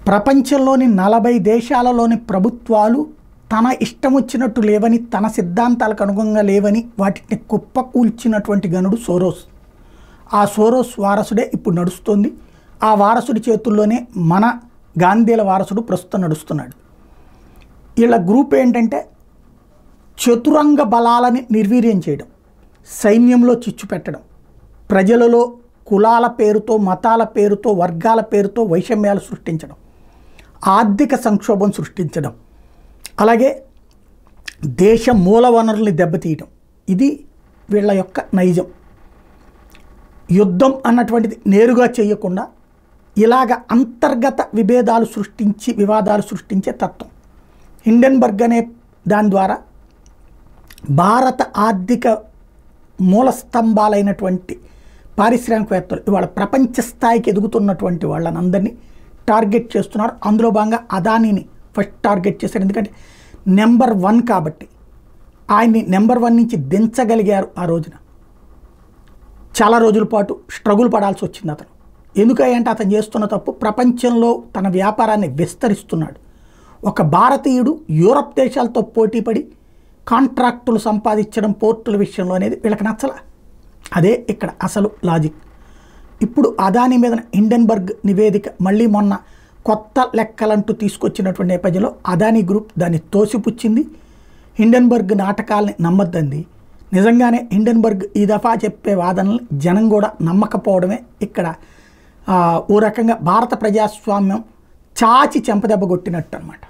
ప్రపంచంలోని 40 దేశాలలోని ప్రభుత్వాలు తన ఇష్టం వచ్చినట్టు లేవని, తన సిద్ధాంతాలకు అనుగుణంగా లేవని వాటిని కుప్పకూల్చినటువంటి గనుడు సోరోస్. ఆ సోరోస్ వారసుడే ఇప్పుడు నడుస్తుంది. ఆ వారసుడి చేతుల్లోనే మన గాంధీల వారసుడు ప్రస్తుతం నడుస్తున్నాడు. వీళ్ళ గ్రూప్ ఏంటంటే చతురంగ బలాలని నిర్వీర్యం చేయడం, సైన్యంలో చిచ్చు పెట్టడం, ప్రజలలో కులాల పేరుతో, మతాల పేరుతో, వర్గాల పేరుతో వైషమ్యాలు సృష్టించడం, ఆర్థిక సంక్షోభం సృష్టించడం, అలాగే దేశ మూల వనరుల్ని దెబ్బతీయడం. ఇది వీళ్ళ యొక్క నైజం. యుద్ధం అన్నటువంటిది నేరుగా చేయకుండా ఇలాగ అంతర్గత విభేదాలు సృష్టించి వివాదాలు సృష్టించే తత్వం. హిండెన్బర్గ్ అనే దాని ద్వారా భారత ఆర్థిక మూల స్తంభాలైనటువంటి పారిశ్రామికవేత్తలు ఇవాళ ప్రపంచ స్థాయికి ఎదుగుతున్నటువంటి వాళ్ళని అందరినీ టార్గెట్ చేస్తున్నారు. అందులో భాగంగా అదానీని ఫస్ట్ టార్గెట్ చేశారు. ఎందుకంటే నెంబర్ 1 కాబట్టి ఆయన్ని నెంబర్ 1 నుంచి దించగలిగారు. ఆ రోజున చాలా రోజుల పాటు స్ట్రగుల్ పడాల్సి వచ్చింది అతను. ఎందుకంటే అతను చేస్తున్న తప్పు, ప్రపంచంలో తన వ్యాపారాన్ని విస్తరిస్తున్నాడు. ఒక భారతీయుడు యూరప్ దేశాలతో పోటీపడి కాంట్రాక్టులు సంపాదించడం పోర్టుల విషయంలో అనేది వీళ్ళకి నచ్చల. అదే ఇక్కడ అసలు లాజిక్. ఇప్పుడు అదానీ మీద హిండెన్బర్గ్ నివేదిక మళ్ళీ మొన్న కొత్త లెక్కలంటూ తీసుకొచ్చినటువంటి నేపథ్యంలో అదానీ గ్రూప్ దాన్ని తోసిపుచ్చింది. హిండెన్బర్గ్ నాటకాలని నమ్మద్దంది. నిజంగానే హిండెన్బర్గ్ ఈ దఫా చెప్పే వాదనలు జనం కూడా నమ్మకపోవడమే ఇక్కడ ఓ రకంగా భారత ప్రజాస్వామ్యం చాచి చెంపదెబ్బ కొట్టినట్టు అనమాట.